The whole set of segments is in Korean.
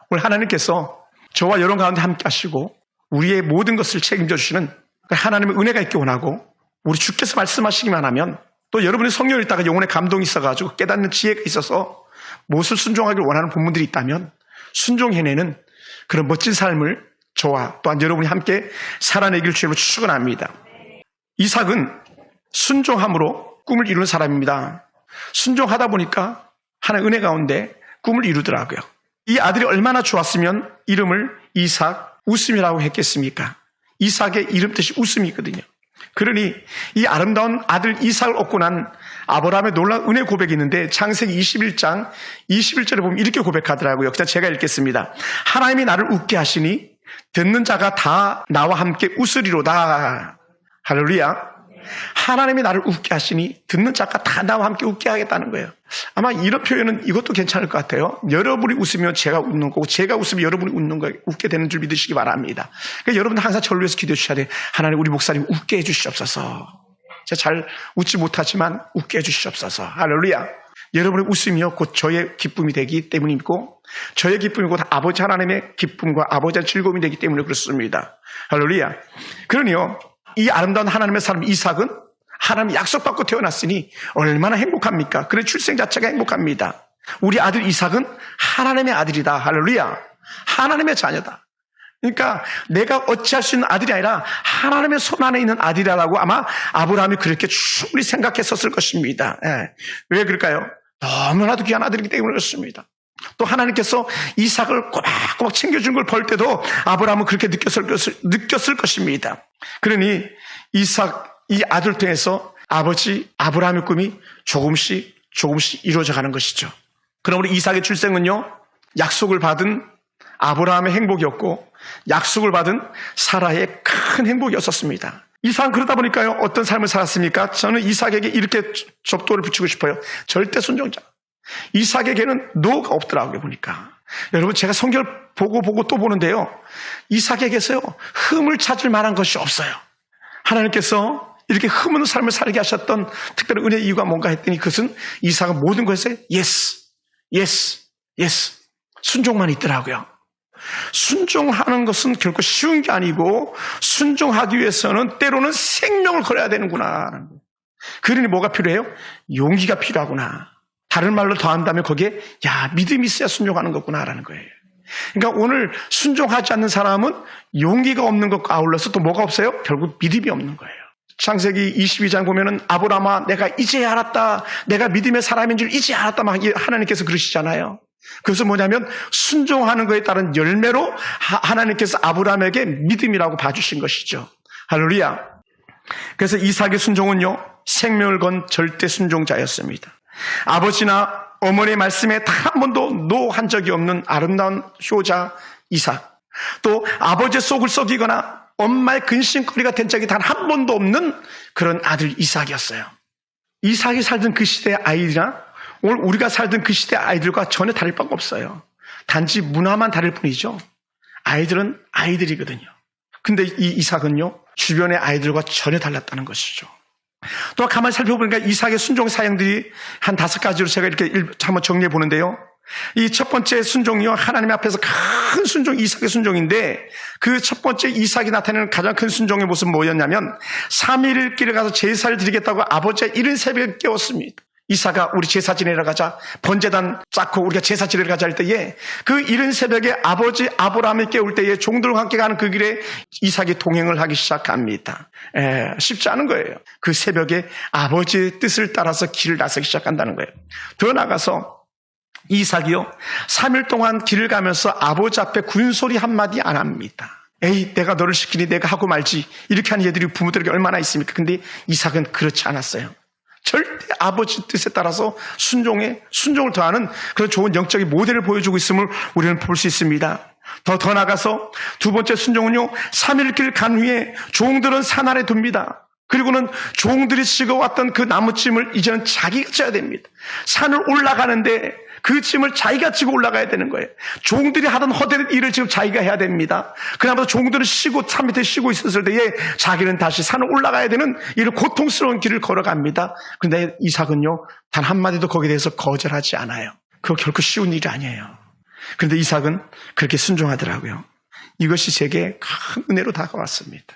오늘 하나님께서 저와 여러분 가운데 함께 하시고 우리의 모든 것을 책임져 주시는 하나님의 은혜가 있기 원하고, 우리 주께서 말씀하시기만 하면 또 여러분이 성경을 읽다가 영혼의 감동이 있어가지고 깨닫는 지혜가 있어서 무엇을 순종하기를 원하는 본문들이 있다면 순종해내는 그런 멋진 삶을 저와 또한 여러분이 함께 살아내기를 주님으로 축원합니다. 이삭은 순종함으로 꿈을 이루는 사람입니다. 순종하다 보니까 하나님의 은혜 가운데 꿈을 이루더라고요. 이 아들이 얼마나 좋았으면 이름을 이삭 웃음이라고 했겠습니까? 이삭의 이름 뜻이 웃음이거든요. 그러니 이 아름다운 아들 이삭을 얻고 난 아브라함의 놀라운 은혜 고백이 있는데 창세기 21장 21절에 보면 이렇게 고백하더라고요. 그냥 제가 읽겠습니다. 하나님이 나를 웃게 하시니 듣는 자가 다 나와 함께 웃으리로다. 할렐루야. 하나님이 나를 웃게 하시니 듣는 자가 다 나와 함께 웃게 하겠다는 거예요. 아마 이런 표현은 이것도 괜찮을 것 같아요. 여러분이 웃으면 제가 웃는 거고 제가 웃으면 여러분이 웃는 거, 웃게 되는 줄 믿으시기 바랍니다. 그러니까 여러분 항상 저를 위해서 기도해 주셔야 돼요. 하나님 우리 목사님 웃게 해주시옵소서. 제가 잘 웃지 못하지만 웃게 해주시옵소서. 할렐루야. 여러분의 웃음이요 곧 저의 기쁨이 되기 때문이고 저의 기쁨이 곧 아버지 하나님의 기쁨과 아버지의 즐거움이 되기 때문에 그렇습니다. 할렐루야. 그러니요 이 아름다운 하나님의 사람 이삭은 하나님 약속받고 태어났으니 얼마나 행복합니까? 그래 출생 자체가 행복합니다. 우리 아들 이삭은 하나님의 아들이다. 할렐루야. 하나님의 자녀다. 그러니까 내가 어찌할 수 있는 아들이 아니라 하나님의 손 안에 있는 아들이라고 아마 아브라함이 그렇게 충분히 생각했었을 것입니다. 예. 왜 그럴까요? 너무나도 귀한 아들이기 때문에 그렇습니다. 또 하나님께서 이삭을 꼬박꼬박 챙겨준 걸 볼 때도 아브라함은 그렇게 느꼈을 것입니다. 그러니 이삭 이 아들 통해서 아버지 아브라함의 꿈이 조금씩 이루어져 가는 것이죠. 그럼 우리 이삭의 출생은요 약속을 받은 아브라함의 행복이었고 약속을 받은 사라의 큰 행복이었었습니다. 이삭은 그러다 보니까요 어떤 삶을 살았습니까? 저는 이삭에게 이렇게 접도를 붙이고 싶어요. 절대 순종자. 이삭에게는 노가 없더라고요 보니까. 여러분 제가 성경을 보고 또 보는데요 이삭에게서요 흠을 찾을 만한 것이 없어요. 하나님께서 이렇게 흠 없는 삶을 살게 하셨던 특별한 은혜의 이유가 뭔가 했더니 그것은 이삭은 모든 것에 yes 순종만 있더라고요. 순종하는 것은 결코 쉬운 게 아니고 순종하기 위해서는 때로는 생명을 걸어야 되는구나. 그러니 뭐가 필요해요? 용기가 필요하구나. 다른 말로 더한다면 거기에 믿음이 있어야 순종하는 거구나라는 거예요. 그러니까 오늘 순종하지 않는 사람은 용기가 없는 것과 아울러서 또 뭐가 없어요? 결국 믿음이 없는 거예요. 창세기 22장 보면은 아브라함아 내가 이제 알았다. 내가 믿음의 사람인 줄 이제 알았다. 막 하나님께서 그러시잖아요. 그것은 뭐냐면 순종하는 것에 따른 열매로 하나님께서 아브라함에게 믿음이라고 봐주신 것이죠. 할렐루야. 그래서 이삭의 순종은요 생명을 건 절대 순종자였습니다. 아버지나 어머니의 말씀에 단 한 번도 노 한 적이 없는 아름다운 효자 이삭, 또 아버지의 속을 썩이거나 엄마의 근심거리가 된 적이 단 한 번도 없는 그런 아들 이삭이었어요. 이삭이 살던 그 시대의 아이들이나 오늘 우리가 살던 그 시대의 아이들과 전혀 다를 바가 없어요. 단지 문화만 다를 뿐이죠. 아이들은 아이들이거든요. 근데 이 이삭은요 주변의 아이들과 전혀 달랐다는 것이죠. 또 가만히 살펴보니까 이삭의 순종 사양들이 한 5가지로 제가 이렇게 한번 정리해 보는데요. 이 첫 번째 순종이요 하나님 앞에서 큰 순종 이삭의 순종인데 그 첫 번째 이삭이 나타내는 가장 큰 순종의 모습은 뭐였냐면 3일 길에 가서 제사를 드리겠다고 아버지가 이른 새벽에 깨웠습니다. 이삭아 우리 제사 지내러 가자. 번제단 쌓고 우리가 제사 지내러 가자 할 때에 그 이른 새벽에 아버지 아브라함이 깨울 때에 종들과 함께 가는 그 길에 이삭이 동행을 하기 시작합니다. 쉽지 않은 거예요. 그 새벽에 아버지의 뜻을 따라서 길을 나서기 시작한다는 거예요. 더 나가서 이삭이요 3일 동안 길을 가면서 아버지 앞에 군소리 한마디 안 합니다. 에이 내가 너를 시키니 내가 하고 말지 이렇게 하는 얘들이 부모들에게 얼마나 있습니까? 근데 이삭은 그렇지 않았어요. 절대 아버지 뜻에 따라서 순종을 더하는 그런 좋은 영적인 모델을 보여주고 있음을 우리는 볼 수 있습니다. 더 나가서 두 번째 순종은요 3일 길 간 후에 종들은 산 아래 둡니다. 그리고는 종들이 찍어왔던 그 나무찜을 이제는 자기가 져야 됩니다. 산을 올라가는데 그 짐을 자기가 지고 올라가야 되는 거예요. 종들이 하던 헛된 일을 지금 자기가 해야 됩니다. 그나마도 종들은 산 밑에 쉬고 있었을 때에 자기는 다시 산을 올라가야 되는 이런 고통스러운 길을 걸어갑니다. 그런데 이삭은요 단 한마디도 거기에 대해서 거절하지 않아요. 그거 결코 쉬운 일이 아니에요. 그런데 이삭은 그렇게 순종하더라고요. 이것이 제게 큰 은혜로 다가왔습니다.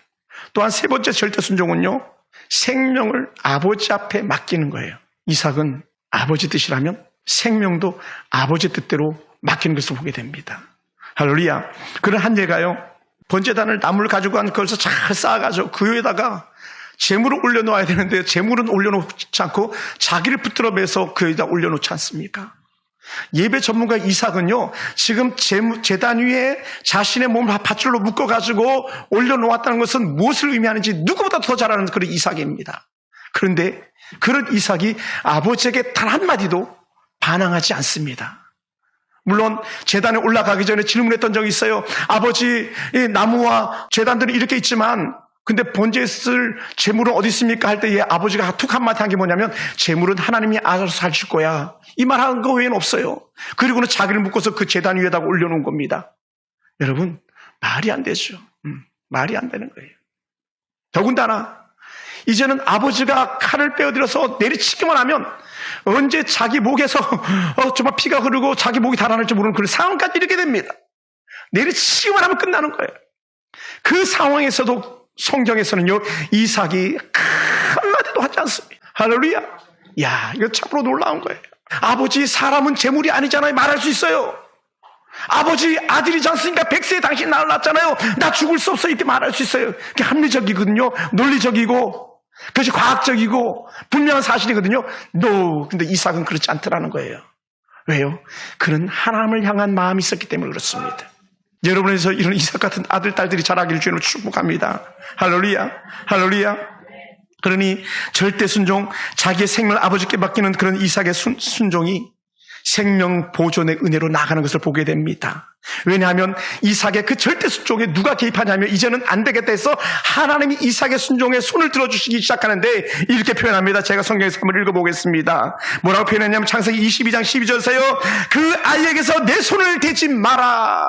또한 세 번째 절대 순종은요, 생명을 아버지 앞에 맡기는 거예요. 이삭은 아버지 뜻이라면 생명도 아버지 뜻대로 맡기는 것을 보게 됩니다. 할렐루야. 그런 한 예가요, 번제단을 나무를 가지고 간 그것을 잘 쌓아가지고 그 위에다가 재물을 올려놓아야 되는데 재물은 올려놓지 않고 자기를 붙들어 매서 그 위에다 올려놓지 않습니까? 예배 전문가 이삭은요, 지금 제단 위에 자신의 몸을 밧줄로 묶어가지고 올려놓았다는 것은 무엇을 의미하는지 누구보다 더 잘 아는 그런 이삭입니다. 그런데 그런 이삭이 아버지에게 단 한마디도 반항하지 않습니다. 물론 제단에 올라가기 전에 질문했던 적이 있어요. 아버지, 이 나무와 제단들이 이렇게 있지만 근데 번제에 쓸 재물은 어디 있습니까? 할 때 아버지가 툭 한마디 한 게 뭐냐면 재물은 하나님이 알아서 하실 거야. 이 말 하는 거 외에는 없어요. 그리고는 자기를 묶어서 그 제단 위에다가 올려놓은 겁니다. 여러분, 말이 안 되죠. 말이 안 되는 거예요. 더군다나 이제는 아버지가 칼을 빼어들여서 내리치기만 하면 언제 자기 목에서 정말 피가 흐르고 자기 목이 달아날지 모르는 그런 상황까지 이르게 됩니다. 내리치기만 하면 끝나는 거예요. 그 상황에서도 성경에서는요, 이삭이 한마디도 하지 않습니다. 할렐루야. 야, 이거 참으로 놀라운 거예요. 아버지, 사람은 재물이 아니잖아요. 말할 수 있어요. 아버지, 아들이지 않습니까? 100세에 당신 나를 낳았잖아요. 나 죽을 수 없어. 이렇게 말할 수 있어요. 그게 합리적이거든요. 논리적이고 그것이 과학적이고 분명한 사실이거든요. 근데 이삭은 그렇지 않더라는 거예요. 왜요? 그는 하나님을 향한 마음이 있었기 때문에 그렇습니다. 여러분에서 이런 이삭 같은 아들, 딸들이 자라기를 주님으로 축복합니다. 할렐루야. 할렐루야. 그러니 절대 순종, 자기의 생명을 아버지께 맡기는 그런 이삭의 순종이 생명 보존의 은혜로 나가는 것을 보게 됩니다. 왜냐하면 이삭의 그 절대 순종에 누가 개입하냐면 이제는 안 되겠다 해서 하나님이 이삭의 순종에 손을 들어주시기 시작하는데 이렇게 표현합니다. 제가 성경에서 한번 읽어보겠습니다. 뭐라고 표현했냐면 창세기 22장 12절에서요, 그 아이에게서 내 손을 대지 마라.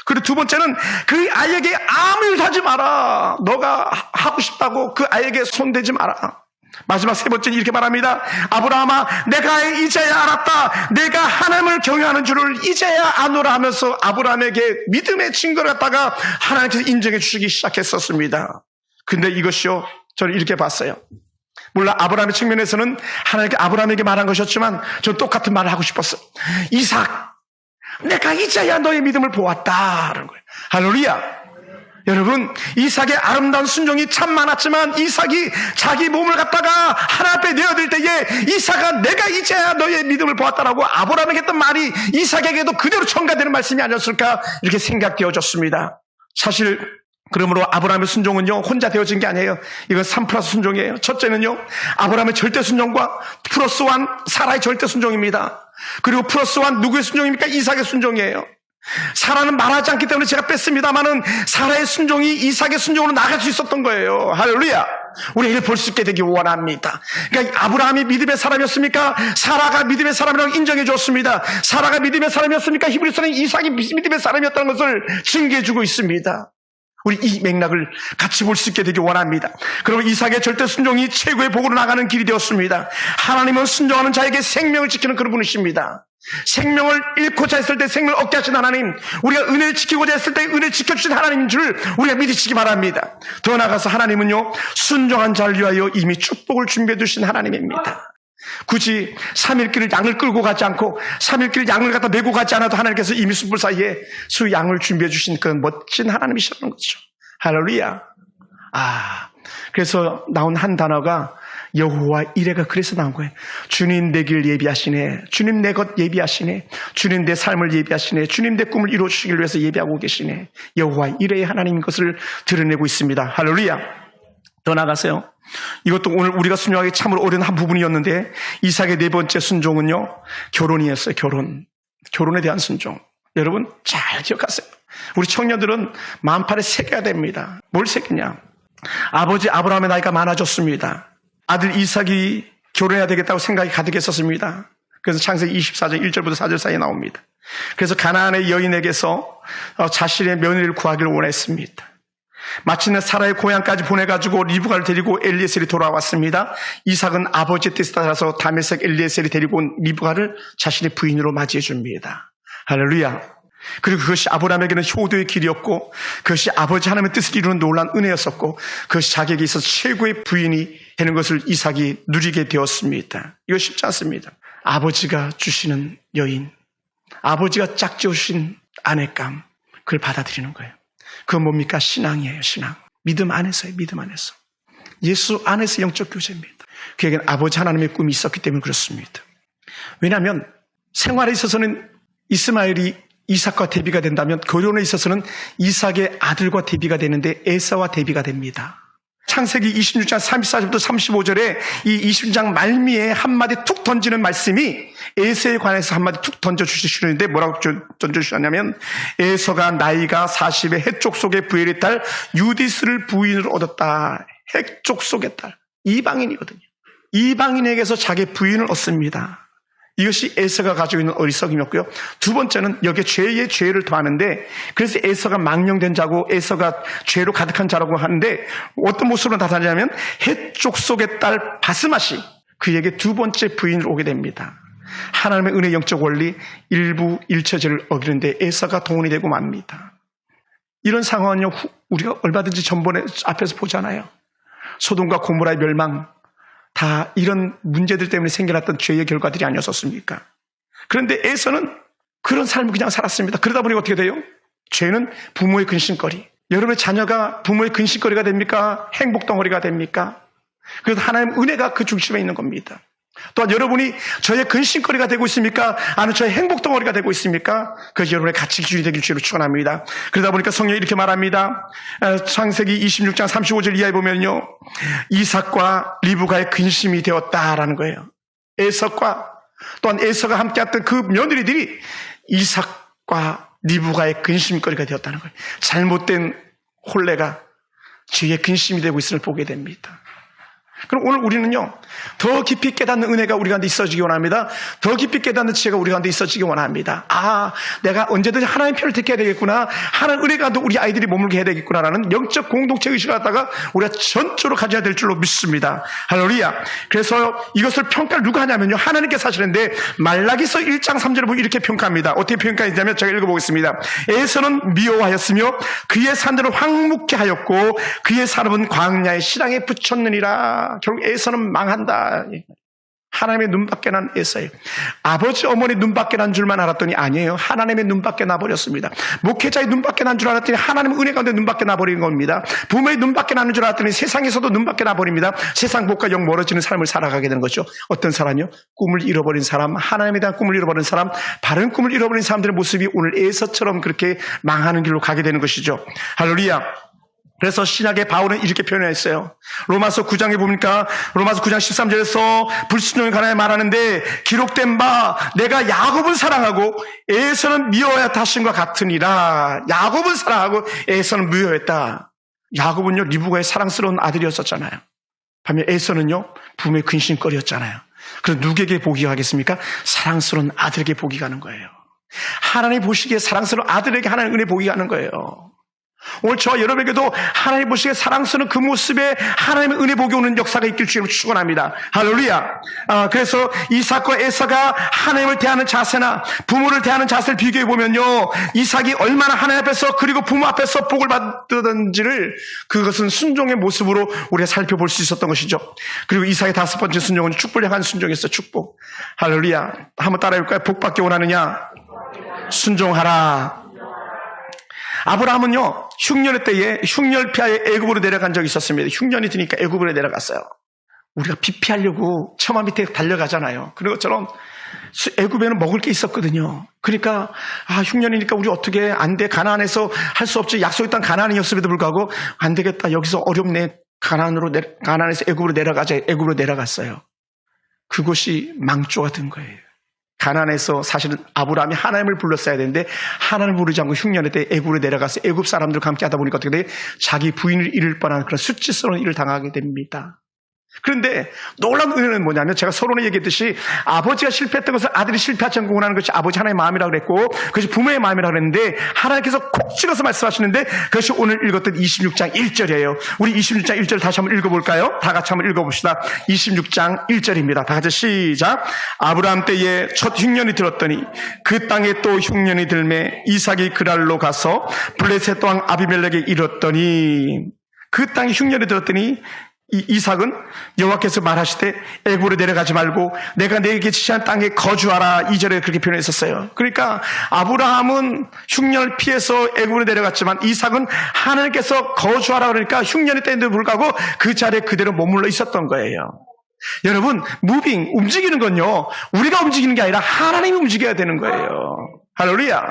그리고 두 번째는 그 아이에게 아무 일도 하지 마라. 너가 하고 싶다고 그 아이에게 손대지 마라. 마지막 세 번째는 이렇게 말합니다. 아브라함아, 내가 이제야 알았다. 내가 하나님을 경외하는 줄을 이제야 아노라 하면서 아브라함에게 믿음의 증거를 갖다가 하나님께서 인정해 주시기 시작했었습니다. 근데 이것이요, 저는 이렇게 봤어요. 물론 아브라함의 측면에서는 하나님께 아브라함에게 말한 것이었지만 저는 똑같은 말을 하고 싶었어요. 이삭, 내가 이제야 너의 믿음을 보았다 라는 거예요. 할렐루야. 여러분, 이삭의 아름다운 순종이 참 많았지만 이삭이 자기 몸을 갖다가 하나님 앞에 내어드릴 때에 이삭아, 내가 이제야 너의 믿음을 보았다라고 아브라함에게 했던 말이 이삭에게도 그대로 첨가되는 말씀이 아니었을까, 이렇게 생각되어졌습니다. 사실 그러므로 아브라함의 순종은요, 혼자 되어진 게 아니에요. 이건 3+ 순종이에요. 첫째는요, 아브라함의 절대 순종과 플러스 1 사라의 절대 순종입니다. 그리고 플러스 1 누구의 순종입니까? 이삭의 순종이에요. 사라는 말하지 않기 때문에 제가 뺐습니다만은 사라의 순종이 이삭의 순종으로 나갈 수 있었던 거예요. 할렐루야. 우리 이를 볼 수 있게 되기 원합니다. 그러니까 아브라함이 믿음의 사람이었습니까? 사라가 믿음의 사람이라고 인정해 줬습니다. 사라가 믿음의 사람이었습니까? 히브리서는 이삭이 믿음의 사람이었다는 것을 증거해 주고 있습니다. 우리 이 맥락을 같이 볼 수 있게 되기 원합니다. 그러면 이삭의 절대 순종이 최고의 복으로 나가는 길이 되었습니다. 하나님은 순종하는 자에게 생명을 지키는 그런 분이십니다. 생명을 잃고자 했을 때 생명을 얻게 하신 하나님, 우리가 은혜를 지키고자 했을 때 은혜를 지켜주신 하나님인 줄 우리가 믿으시기 바랍니다. 더 나아가서 하나님은요, 순종한 자를 위하여 이미 축복을 준비해 두신 하나님입니다. 굳이 3일길 양을 끌고 가지 않고 3일길 양을 갖다 메고 가지 않아도 하나님께서 이미 숯불 사이에 수 양을 준비해 주신 그런 멋진 하나님이시라는 거죠. 할렐루야. 그래서 나온 한 단어가 여호와 이레가 그래서 나온 거예요. 주님 내 길 예비하시네. 주님 내 것 예비하시네. 주님 내 삶을 예비하시네. 주님 내 꿈을 이루어주시기 위해서 예비하고 계시네. 여호와 이레의 하나님인 것을 드러내고 있습니다. 할렐루야. 더 나가세요. 이것도 오늘 우리가 순종하기 참으로 어려운 한 부분이었는데 이삭의 네 번째 순종은요, 결혼이었어요. 결혼에 대한 순종. 여러분 잘 기억하세요. 우리 청년들은 만팔에 새겨야 됩니다. 뭘 새기냐? 아버지 아브라함의 나이가 많아졌습니다. 아들 이삭이 결혼해야 되겠다고 생각이 가득했었습니다. 그래서 창세기 24장 1절부터 4절 사이에 나옵니다. 그래서 가나안의 여인에게서 자신의 며느리를 구하기를 원했습니다. 마침내 사라의 고향까지 보내가지고 리브가를 데리고 엘리에셀이 돌아왔습니다. 이삭은 아버지의 뜻에 따라서 다메섹 엘리에셀이 데리고 온 리브가를 자신의 부인으로 맞이해 줍니다. 할렐루야. 그리고 그것이 아브라함에게는 효도의 길이었고 그것이 아버지 하나님의 뜻을 이루는 놀라운 은혜였었고 그것이 자기에게 있어서 최고의 부인이 되는 것을 이삭이 누리게 되었습니다. 이거 쉽지 않습니다. 아버지가 주시는 여인, 아버지가 짝지어주신 아내감, 그걸 받아들이는 거예요. 그건 뭡니까? 신앙이에요. 신앙. 믿음 안에서요. 믿음 안에서. 예수 안에서 영적 교제입니다. 그에게는 아버지 하나님의 꿈이 있었기 때문에 그렇습니다. 왜냐하면 생활에 있어서는 이스마엘이 이삭과 대비가 된다면 결혼에 있어서는 이삭의 아들과 대비가 되는데 에사와 대비가 됩니다. 창세기 26장 34절부터 35절에 이 26장 말미에 한마디 툭 던지는 말씀이 에서에 관해서 한마디 툭 던져주시는데 뭐라고 던져주셨냐면 에서가 나이가 40의 헷족 속의 부엘의 딸 유디스를 부인으로 얻었다. 헷족 속의 딸. 이방인이거든요. 이방인에게서 자기 부인을 얻습니다. 이것이 에서가 가지고 있는 어리석음이었고요. 두 번째는 여기에 죄에 죄를 더하는데 그래서 에서가 망령된 자고 에서가 죄로 가득한 자라고 하는데 어떤 모습으로 나타나냐면 헷족 속의 딸 바스맛이 그에게 두 번째 부인으로 오게 됩니다. 하나님의 은혜 영적 원리 일부 일처제를 어기는데 에서가 동원이 되고 맙니다. 이런 상황은요 우리가 얼마든지 전번에 앞에서 보잖아요. 소돔과 고모라의 멸망 다 이런 문제들 때문에 생겨났던 죄의 결과들이 아니었었습니까? 그런데 에서는 그런 삶을 그냥 살았습니다. 그러다 보니 어떻게 돼요? 죄는 부모의 근심거리. 여러분의 자녀가 부모의 근심거리가 됩니까? 행복덩어리가 됩니까? 그래서 하나님의 은혜가 그 중심에 있는 겁니다. 또한 여러분이 저의 근심거리가 되고 있습니까? 아니면 저의 행복덩어리가 되고 있습니까? 그것이 여러분의 가치 기준이 되길 주로 축원합니다. 그러다 보니까 성경이 이렇게 말합니다. 창세기 26장 35절 이하에 보면요. 이삭과 리브가의 근심이 되었다라는 거예요. 에서과 또한 에서가 함께했던 그 며느리들이 이삭과 리브가의 근심거리가 되었다는 거예요. 잘못된 혼례가 죄의 근심이 되고 있음을 보게 됩니다. 그럼 오늘 우리는요, 더 깊이 깨닫는 은혜가 우리 가운데 있어지기 원합니다. 더 깊이 깨닫는 지혜가 우리 가운데 있어지기 원합니다. 아, 내가 언제든지 하나님의 편을 택해야 되겠구나. 하나님 은혜가 우리 아이들이 머물게 해야 되겠구나라는 영적 공동체 의식을 갖다가 우리가 전적으로 가져야 될 줄로 믿습니다. 할렐루야. 그래서 이것을 평가를 누가 하냐면요, 하나님께서 하시는데 말라기서 1장 3절을 보면 이렇게 평가합니다. 어떻게 평가했냐면 제가 읽어보겠습니다. 에서는 미워하였으며 그의 산들은 황묵게 하였고 그의 사람은 광야의 실황에 붙였느니라. 결국 에서는 망한다. 하나님의 눈밖에 난 에서예요. 아버지 어머니 눈밖에 난 줄만 알았더니 아니에요. 하나님의 눈밖에 나버렸습니다. 목회자의 눈밖에 난 줄 알았더니 하나님의 은혜 가운데 눈밖에 나버리는 겁니다. 부모의 눈밖에 나는 줄 알았더니 세상에서도 눈밖에 나버립니다. 세상 복과 영 멀어지는 삶을 살아가게 되는 거죠. 어떤 사람이요? 꿈을 잃어버린 사람, 하나님에 대한 꿈을 잃어버린 사람, 바른 꿈을 잃어버린 사람들의 모습이 오늘 에서처럼 그렇게 망하는 길로 가게 되는 것이죠. 할렐루야. 그래서 신약의 바울은 이렇게 표현했어요. 로마서 9장에 보니까 로마서 9장 13절에서 불순종에 관하여 말하는데 기록된 바 내가 야곱을 사랑하고 에서는 미워하였다 하신과 같으니라. 야곱은 사랑하고 에서는 미워했다. 야곱은요 리브가의 사랑스러운 아들이었었잖아요. 반면 에서는요 부모의 근심거리였잖아요. 그래서 누구에게 복이 가겠습니까? 사랑스러운 아들에게 복이 가는 거예요. 하나님 보시기에 사랑스러운 아들에게 하나님 은혜 복이 가는 거예요. 오늘 저와 여러분에게도 하나님 보시기에 사랑스러운 그 모습에 하나님의 은혜 복이 오는 역사가 있길 주님을 축원합니다. 할렐루야. 그래서 이삭과 에서가 하나님을 대하는 자세나 부모를 대하는 자세를 비교해 보면요, 이삭이 얼마나 하나님 앞에서 그리고 부모 앞에서 복을 받든지를 그것은 순종의 모습으로 우리가 살펴볼 수 있었던 것이죠. 그리고 이삭의 다섯 번째 순종은 축복을 향한 순종이었어요. 축복. 할렐루야. 한번 따라해볼까요? 복 받기 원하느냐? 순종하라. 아브라함은요 흉년의 때에 흉년 피하여 애굽으로 내려간 적이 있었습니다. 흉년이 드니까 애굽으로 내려갔어요. 우리가 비 피하려고 처마 밑에 달려가잖아요. 그런 것처럼 애굽에는 먹을 게 있었거든요. 그러니까 흉년이니까 우리 어떻게 안 돼, 가나안에서 할 수 없지, 약속의 땅 가나안이었음에도 불구하고 안 되겠다, 여기서 어렵네, 가나안에서 애굽으로 내려가자. 애굽으로 내려갔어요. 그곳이 망조가 된 거예요. 가나안에서 사실은 아브라함이 하나님을 불렀어야 되는데 하나님을 부르지 않고 흉년의 때 애굽으로 내려가서 애굽 사람들과 함께 하다 보니까 어떻게 돼? 자기 부인을 잃을 뻔한 그런 수치스러운 일을 당하게 됩니다. 그런데 놀라운 은혜는 뭐냐면 제가 서론에 얘기했듯이 아버지가 실패했던 것을 아들이 실패하지 않고 원하는 것이 아버지 하나님의 마음이라고 그랬고 그것이 부모의 마음이라고 그랬는데 하나님께서 콕 찍어서 말씀하시는데 그것이 오늘 읽었던 26장 1절이에요. 우리 26장 1절 다시 한번 읽어볼까요? 다 같이 한번 읽어봅시다. 26장 1절입니다. 다 같이 시작. 아브라함 때에 첫 흉년이 들었더니 그 땅에 또 흉년이 들매 이삭이 그랄로 가서 블레셋 왕 아비멜렉에 이르렀더니 그 땅에 흉년이 들었더니 이삭은 여호와께서 말하시되 애굽으로 내려가지 말고 내가 내게 지시한 땅에 거주하라 2절에 그렇게 표현했었어요. 그러니까 아브라함은 흉년을 피해서 애굽으로 내려갔지만 이삭은 하나님께서 거주하라 그러니까 흉년이 때인데도 불구하고 그 자리에 그대로 머물러 있었던 거예요. 여러분 무빙 움직이는 건요 우리가 움직이는 게 아니라 하나님이 움직여야 되는 거예요. 할렐루야.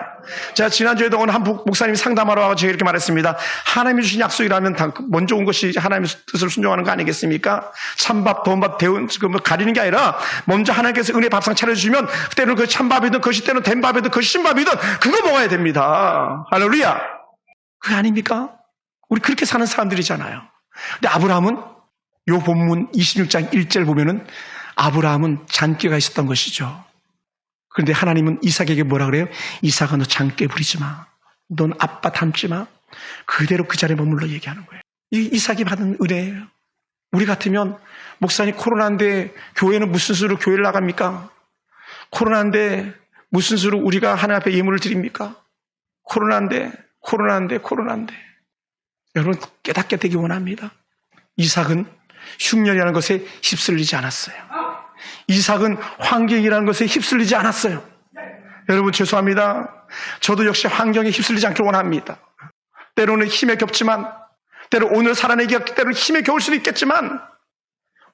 제가 지난주에도 오늘 한 목사님이 상담하러 와서 제가 이렇게 말했습니다. 하나님이 주신 약속이라면 먼저 온 것이 하나님의 뜻을 순종하는 거 아니겠습니까? 찬밥, 돈밥, 대운 가리는 게 아니라 먼저 하나님께서 은혜 밥상 차려주시면 때로는 그 찬밥이든 그것이 때로는 된밥이든 그것이 신밥이든 그거 먹어야 됩니다. 할렐루야. 그게 아닙니까? 우리 그렇게 사는 사람들이잖아요. 근데 아브라함은 요 본문 26장 1절 보면은 아브라함은 잔꾀가 있었던 것이죠. 그런데 하나님은 이삭에게 뭐라 그래요? 이삭아 너 장깨 부리지 마. 넌 아빠 닮지 마. 그대로 그 자리에 머물러 얘기하는 거예요. 이 이삭이 받은 은혜예요. 우리 같으면 목사님 코로나인데 교회는 무슨 수로 교회를 나갑니까? 코로나인데 무슨 수로 우리가 하나님 앞에 예물을 드립니까? 코로나인데 여러분 깨닫게 되기 원합니다. 이삭은 흉년이라는 것에 휩쓸리지 않았어요. 이삭은 환경이라는 것에 휩쓸리지 않았어요. 여러분 죄송합니다. 저도 역시 환경에 휩쓸리지 않길 원합니다. 때로는 힘에 겹지만 때로 오늘 살아내기가 때로는 힘에 겨울 수도 있겠지만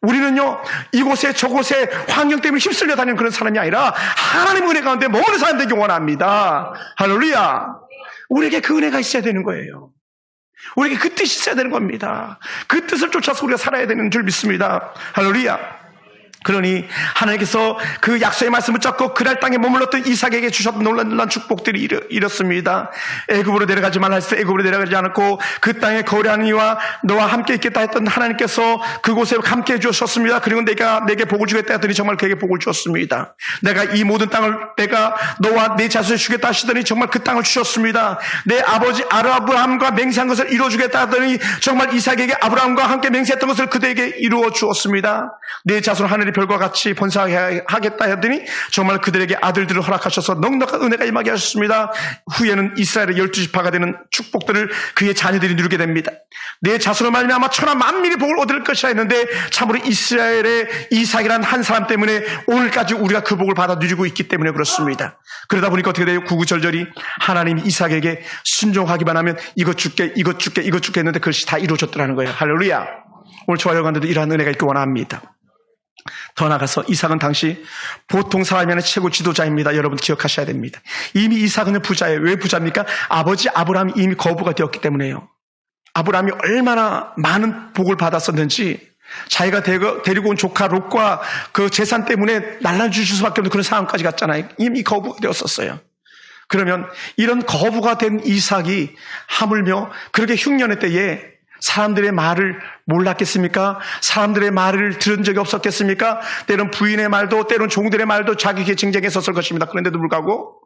우리는요 이곳에 저곳에 환경 때문에 휩쓸려 다니는 그런 사람이 아니라 하나님의 은혜 가운데 머무는 사람 되기 원합니다. 할렐루야. 우리에게 그 은혜가 있어야 되는 거예요. 우리에게 그 뜻이 있어야 되는 겁니다. 그 뜻을 쫓아서 우리가 살아야 되는 줄 믿습니다. 할렐루야. 그러니 하나님께서 그 약속의 말씀을 붙잡고 그날 땅에 머물렀던 이삭에게 주셨던 놀라운 축복들이 이렇습니다. 애굽으로 내려가지 말라 했을 때 애굽으로 내려가지 않았고 그 땅에 거류하는 이와 너와 함께 있겠다 했던 하나님께서 그곳에 함께 해주셨습니다. 그리고 내게 복을 주겠다 했더니 정말 그에게 복을 주었습니다. 내가 이 모든 땅을 내가 너와 내 자손에 주겠다 하시더니 정말 그 땅을 주셨습니다. 내 아버지 아브라함과 맹세한 것을 이루어주겠다 하더니 정말 이삭에게 아브라함과 함께 맹세했던 것을 그대에게 이루어 주었습니다. 내 자손 하늘의 별과 같이 번성하겠다 했더니 정말 그들에게 아들들을 허락하셔서 넉넉한 은혜가 임하게 하셨습니다. 후에는 이스라엘의 12지파가 되는 축복들을 그의 자녀들이 누리게 됩니다. 내 자손을 말미암아 천하 만민이 복을 얻을 것이라 했는데 참으로 이스라엘의 이삭이란 한 사람 때문에 오늘까지 우리가 그 복을 받아 누리고 있기 때문에 그렇습니다. 그러다 보니까 어떻게 돼요? 구구절절이 하나님이 이삭에게 순종하기만 하면 이것 줄게 했는데 그것이 다 이루어졌더라는 거예요. 할렐루야. 오늘 저와 여러분들도 이러한 은혜가 있기 원합니다. 더 나아가서 이삭은 당시 보통 사람이 아니라 최고 지도자입니다. 여러분 기억하셔야 됩니다. 이미 이삭은 부자예요. 왜 부자입니까? 아버지 아브라함이 이미 거부가 되었기 때문에요. 아브라함이 얼마나 많은 복을 받았었는지 자기가 데리고 온 조카 롯과 그 재산 때문에 날라주실 수밖에 없는 그런 상황까지 갔잖아요. 이미 거부가 되었었어요. 그러면 이런 거부가 된 이삭이 하물며 그렇게 흉년의 때에 사람들의 말을 몰랐겠습니까? 사람들의 말을 들은 적이 없었겠습니까? 때론 부인의 말도 때론 종들의 말도 자기에게 쟁쟁했었을 것입니다. 그런데도 불구하고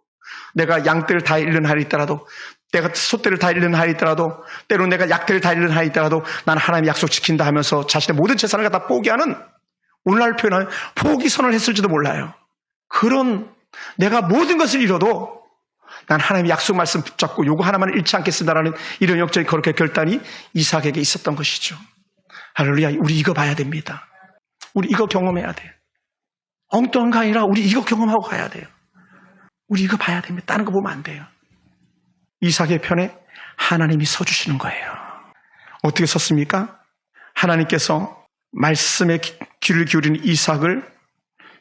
내가 양떼를 다 잃는 한이 있더라도 내가 소떼를 다 잃는 한이 있더라도 때론 내가 약떼를 다 잃는 한이 있더라도 나는 하나님의 약속 지킨다 하면서 자신의 모든 재산을 갖다 포기하는 오늘날 표현은 포기선을 했을지도 몰라요. 그런 내가 모든 것을 잃어도 난 하나님의 약속 말씀 붙잡고 요거 하나만 잃지 않겠습니다라는 이런 역적인 그렇게 결단이 이삭에게 있었던 것이죠. 할렐루야. 우리 이거 봐야 됩니다. 우리 이거 경험해야 돼요. 엉뚱한 거 아니라 우리 이거 경험하고 가야 돼요. 우리 이거 봐야 됩니다. 다른 거 보면 안 돼요. 이삭의 편에 하나님이 서주시는 거예요. 어떻게 섰습니까? 하나님께서 말씀에 귀를 기울이는 이삭을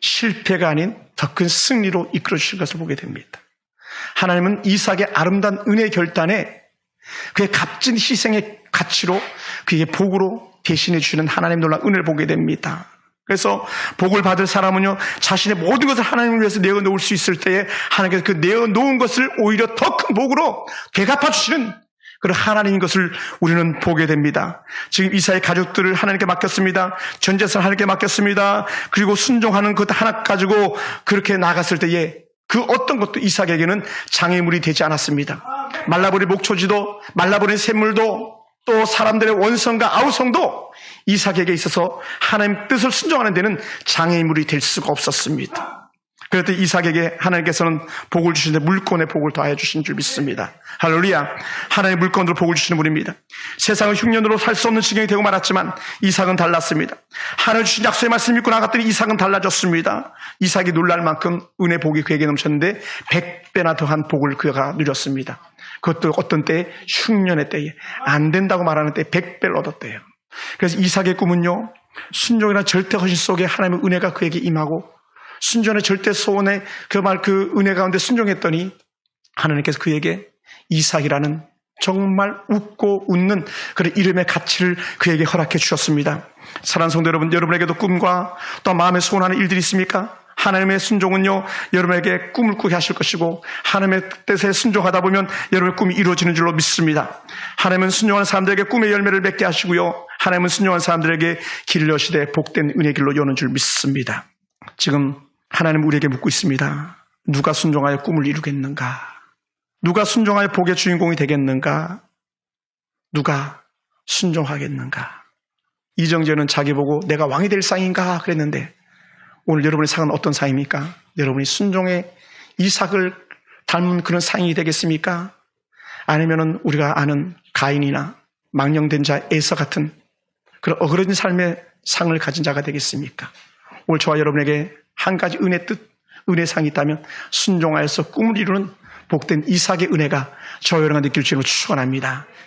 실패가 아닌 더 큰 승리로 이끌어 주실 것을 보게 됩니다. 하나님은 이삭의 아름다운 은혜의 결단에 그의 값진 희생의 가치로 그에게 복으로 대신해 주시는 하나님의 놀라운 은혜를 보게 됩니다. 그래서 복을 받을 사람은요 자신의 모든 것을 하나님을 위해서 내어놓을 수 있을 때에 하나님께서 그 내어놓은 것을 오히려 더 큰 복으로 되갚아 주시는 그런 하나님인 것을 우리는 보게 됩니다. 지금 이삭의 가족들을 하나님께 맡겼습니다. 전 재산을 하나님께 맡겼습니다. 그리고 순종하는 것 하나 가지고 그렇게 나갔을 때에 그 어떤 것도 이삭에게는 장애물이 되지 않았습니다. 말라버린 목초지도, 말라버린 샘물도, 또 사람들의 원성과 아우성도 이삭에게 있어서 하나님 뜻을 순종하는 데는 장애물이 될 수가 없었습니다. 그랬더니 이삭에게 하나님께서는 복을 주시는데 물권의 복을 더하여 주신 줄 믿습니다. 할렐루야. 하나님의 물권으로 복을 주시는 분입니다. 세상은 흉년으로 살 수 없는 지경이 되고 말았지만 이삭은 달랐습니다. 하나님 주신 약속의 말씀 믿고 나갔더니 이삭은 달라졌습니다. 이삭이 놀랄 만큼 은혜 복이 그에게 넘쳤는데 100배나 더한 복을 그가 누렸습니다. 그것도 어떤 때에 흉년의 때에 안 된다고 말하는 때에 100배를 얻었대요. 그래서 이삭의 꿈은요, 순종이나 절대 헌신 속에 하나님의 은혜가 그에게 임하고 순종의 절대 소원에 그 은혜 가운데 순종했더니 하나님께서 그에게 이삭이라는 정말 웃고 웃는 그런 이름의 가치를 그에게 허락해 주셨습니다. 사랑하는 성도 여러분, 여러분에게도 꿈과 또 마음에 소원하는 일들이 있습니까? 하나님의 순종은요, 여러분에게 꿈을 꾸게 하실 것이고 하나님의 뜻에 순종하다 보면 여러분의 꿈이 이루어지는 줄로 믿습니다. 하나님은 순종하는 사람들에게 꿈의 열매를 맺게 하시고요, 하나님은 순종하는 사람들에게 길을 여시되 복된 은혜 길로 여는 줄 믿습니다. 지금 하나님 우리에게 묻고 있습니다. 누가 순종하여 꿈을 이루겠는가? 누가 순종하여 복의 주인공이 되겠는가? 누가 순종하겠는가? 이정재는 자기 보고 내가 왕이 될 상인가 그랬는데 오늘 여러분의 상은 어떤 상입니까? 여러분이 순종의 이삭을 닮은 그런 상이 되겠습니까? 아니면은 우리가 아는 가인이나 망령된 자 에서 같은 그런 어그러진 삶의 상을 가진 자가 되겠습니까? 오늘 저와 여러분에게 한 가지 은혜 뜻, 은혜상이 있다면 순종하여서 꿈을 이루는 복된 이삭의 은혜가 저와 여러분과 느낄 줄로 축원합니다.